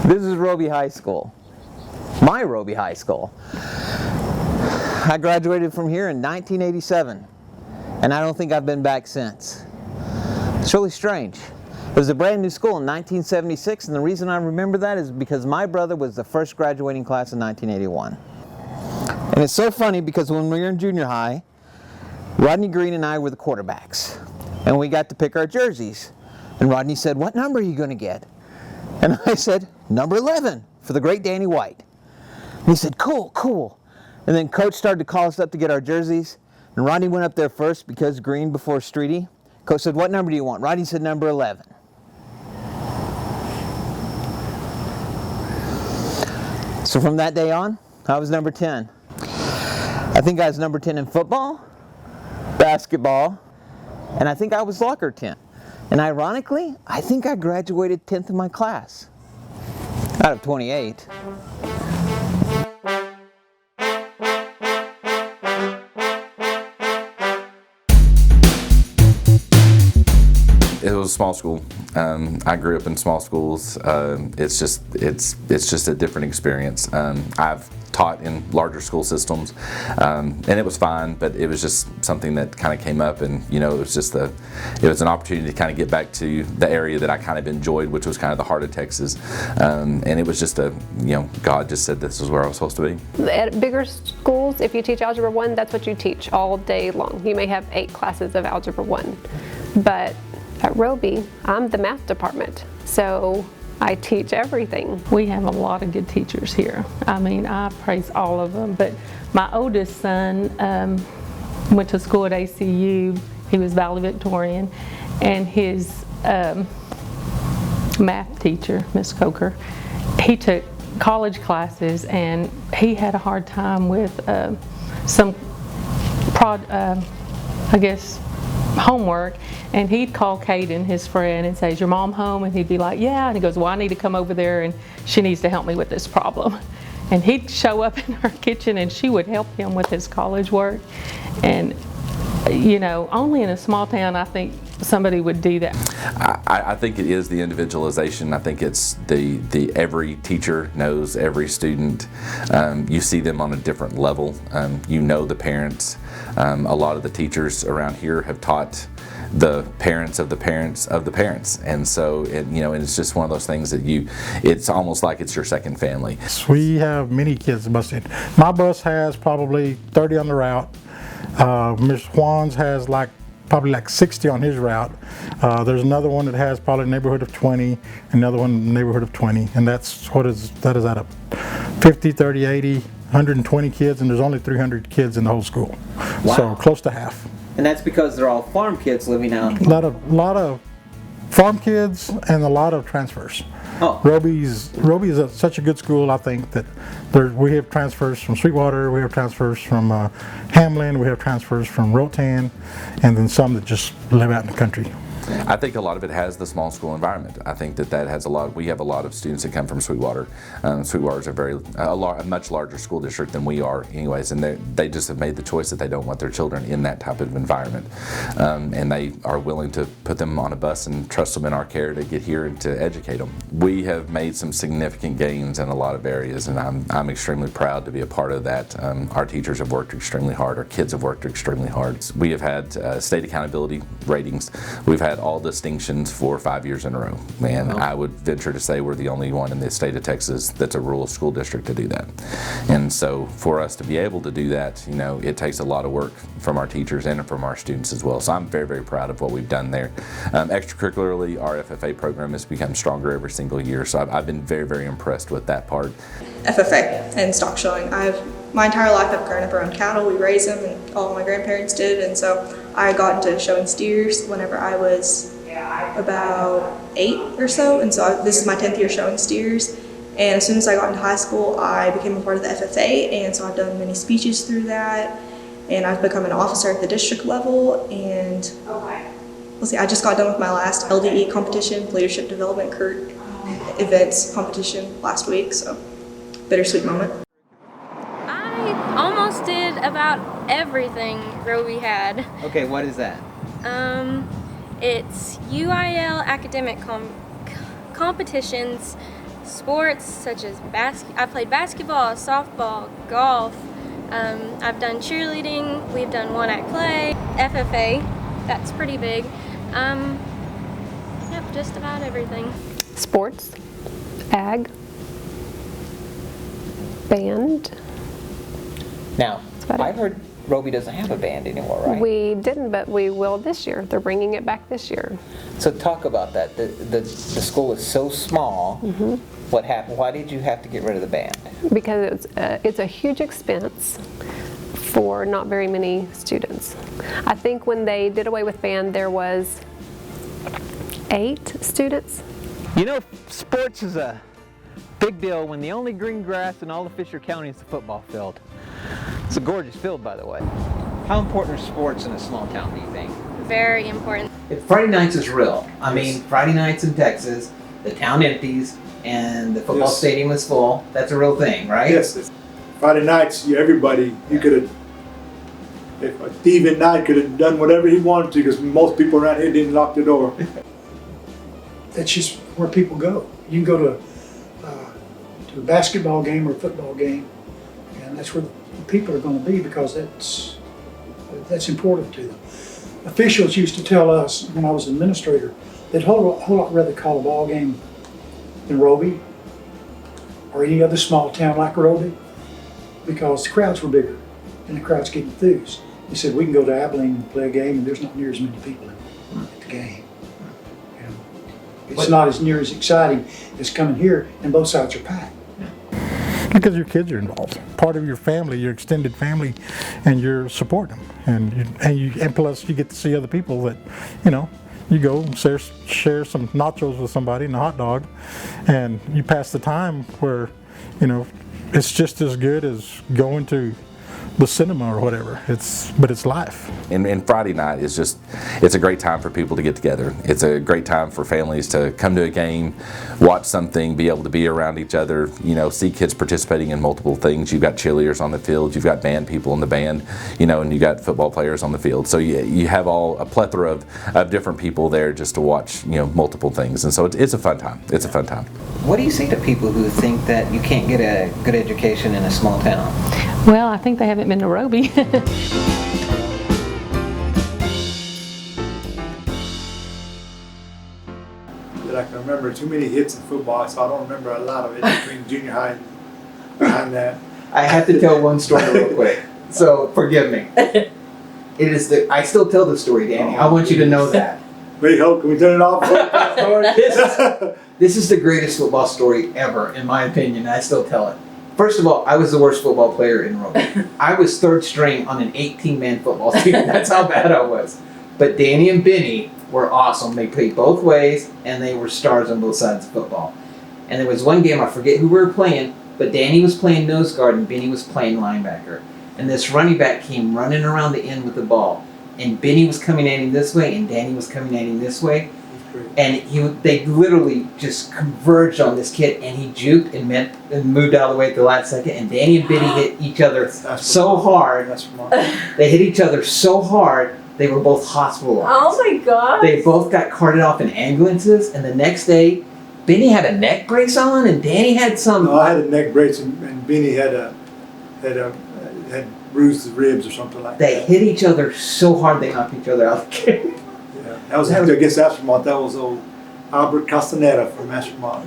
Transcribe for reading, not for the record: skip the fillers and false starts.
This is Roby High School. My Roby High School. I graduated from here in 1987, and I don't think I've been back since. It's really strange. It was a brand new school in 1976, and the reason I remember that is because my brother was the first graduating class in 1981. And it's so funny because when we were in junior high, Rodney Green and I were the quarterbacks, and we got to pick our jerseys. And Rodney said, "What number are you going to get?" And I said, "Number 11 for the great Danny White." And he said, "Cool, cool." And then Coach started to call us up to get our jerseys, and Rodney went up there first because green before Streety. Coach said, "What number do you want?" Rodney said, "Number 11. So from that day on, I was number 10. I think I was number 10 in football, basketball, and I think I was locker 10. And ironically, I think I graduated 10th in my class, out of 28. It was a small school. I grew up in small schools. It's just a different experience. I've taught in larger school systems, and it was fine, but it was just something that kind of came up, and it was an opportunity to kind of get back to the area that I kind of enjoyed, which was kind of the heart of Texas, and it was just God just said this is where I was supposed to be. At bigger schools, if you teach Algebra 1, that's what you teach all day long. You may have 8 classes of Algebra 1, but at Roby, I'm the math department, so I teach everything. We have a lot of good teachers here. I mean, I praise all of them, but my oldest son went to school at ACU. He was valedictorian, and his math teacher, Miss Coker, he took college classes, and he had a hard time with some homework, and he'd call Caden, his friend, and say, "Is your mom home?" And he'd be like, "Yeah." And he goes, "Well, I need to come over there, and she needs to help me with this problem." And he'd show up in her kitchen, and she would help him with his college work. And only in a small town, I think somebody would do that. I think it is the individualization. I think it's the every teacher knows every student. You see them on a different level. You know the parents. A lot of the teachers around here have taught the parents of the parents of the parents, and so and it's just one of those things that it's almost like it's your second family. We have many kids busing. My bus has probably 30 on the route. Ms. Juan's has probably 60 on his route. There's another one that has probably a neighborhood of 20, another one in the neighborhood of 20, and that is out of 50, 30, 80, 120 kids, and there's only 300 kids in the whole school. Wow. So close to half. And that's because they're all farm kids living out. A lot of farm kids and a lot of transfers. Oh. Roby is such a good school. I think that we have transfers from Sweetwater, we have transfers from Hamlin, we have transfers from Rotan, and then some that just live out in the country. I think a lot of it has the small school environment. I think that has a lot. We have a lot of students that come from Sweetwater. Sweetwater is a much larger school district than we are, anyways, and they just have made the choice that they don't want their children in that type of environment, and they are willing to put them on a bus and trust them in our care to get here and to educate them. We have made some significant gains in a lot of areas, and I'm extremely proud to be a part of that. Our teachers have worked extremely hard. Our kids have worked extremely hard. We have had state accountability ratings. We've had all distinctions for 5 years in a row. And I would venture to say we're the only one in the state of Texas that's a rural school district to do that. And so for us to be able to do that, it takes a lot of work from our teachers and from our students as well. So I'm very, very proud of what we've done there. Extracurricularly, our FFA program has become stronger every single year. So I've been very, very impressed with that part. FFA and stock showing. My entire life I've grown up around cattle. We raised them, and all my grandparents did, and so I got into showing steers whenever I was about 8 or so, and so this is my 10th year showing steers. And as soon as I got into high school, I became a part of the FFA, and so I've done many speeches through that, and I've become an officer at the district level. And let's see, I just got done with my last LDE competition, Leadership Development Events competition last week, so bittersweet moment. I almost did about everything Roby had. Okay, what is that? It's UIL academic competitions, sports such as I played basketball, softball, golf. I've done cheerleading. We've done one-act play, FFA. That's pretty big. Yep, just about everything. Sports, ag, band. Now, about it. I heard Roby doesn't have a band anymore, right? We didn't, but we will this year. They're bringing it back this year. So talk about that. The school is so small. What happened? Why did you have to get rid of the band? Because it's a huge expense for not very many students. I think when they did away with band, there was 8 students. You know, sports is a big deal when the only green grass in all of Fisher County is the football field. It's a gorgeous field, by the way. How important are sports in a small town, do you think? Very important. Friday nights is real. I mean, Friday nights in Texas, the town empties and the football stadium is full. That's a real thing, right? Yes. Friday nights, everybody, you could have, if Steve at night could have done whatever he wanted to, because most people around here didn't lock the door. That's just where people go. You can go to a basketball game or a football game, and that's where the people are going to be, because that's important to them. Officials used to tell us when I was an administrator, they'd whole lot rather call a ball game than Roby or any other small town like Roby, because the crowds were bigger and the crowds get enthused. He said, we can go to Abilene and play a game and there's not near as many people at the game. It's not as near as exciting as coming here, and both sides are packed. Because your kids are involved, part of your family, your extended family, and you're supporting them, and plus you get to see other people that, you go share some nachos with somebody and a hot dog, and you pass the time where, it's just as good as going to the cinema or whatever. But it's life. And Friday night is it's a great time for people to get together. It's a great time for families to come to a game, watch something, be able to be around each other, see kids participating in multiple things. You've got cheerleaders on the field, you've got band people in the band, and you got football players on the field. So you have a plethora of different people there just to watch, multiple things. And so it's a fun time. It's a fun time. What do you say to people who think that you can't get a good education in a small town? Well, I think they haven't been to Roby. I can remember too many hits in football, so I don't remember a lot of it between junior high and behind that. I have to tell one story real quick, so forgive me. I still tell the story, Danny. I want you to know that. Wait, can we turn it off? This is the greatest football story ever, in my opinion. I still tell it. First of all, I was the worst football player in Roby. I was third string on an 18-man football team. That's how bad I was. But Danny and Benny were awesome. They played both ways, and they were stars on both sides of football. And there was one game, I forget who we were playing, but Danny was playing nose guard and Benny was playing linebacker. And this running back came running around the end with the ball. And Benny was coming at him this way, and Danny was coming at him this way. And they literally just converged on this kid, and he juked and moved out of the way at the last second. And Danny and Benny hit each other so hard. They hit each other so hard, they were both hospitalized. Oh my God! They both got carted off in ambulances, and the next day, Benny had a neck brace on, and Danny had some. No, I had a neck brace, and Benny had bruised ribs or something like that. They hit each other so hard they knocked each other out of the game. Yeah, that was against Aspermont. That was old Albert Castaneda from Aspermont.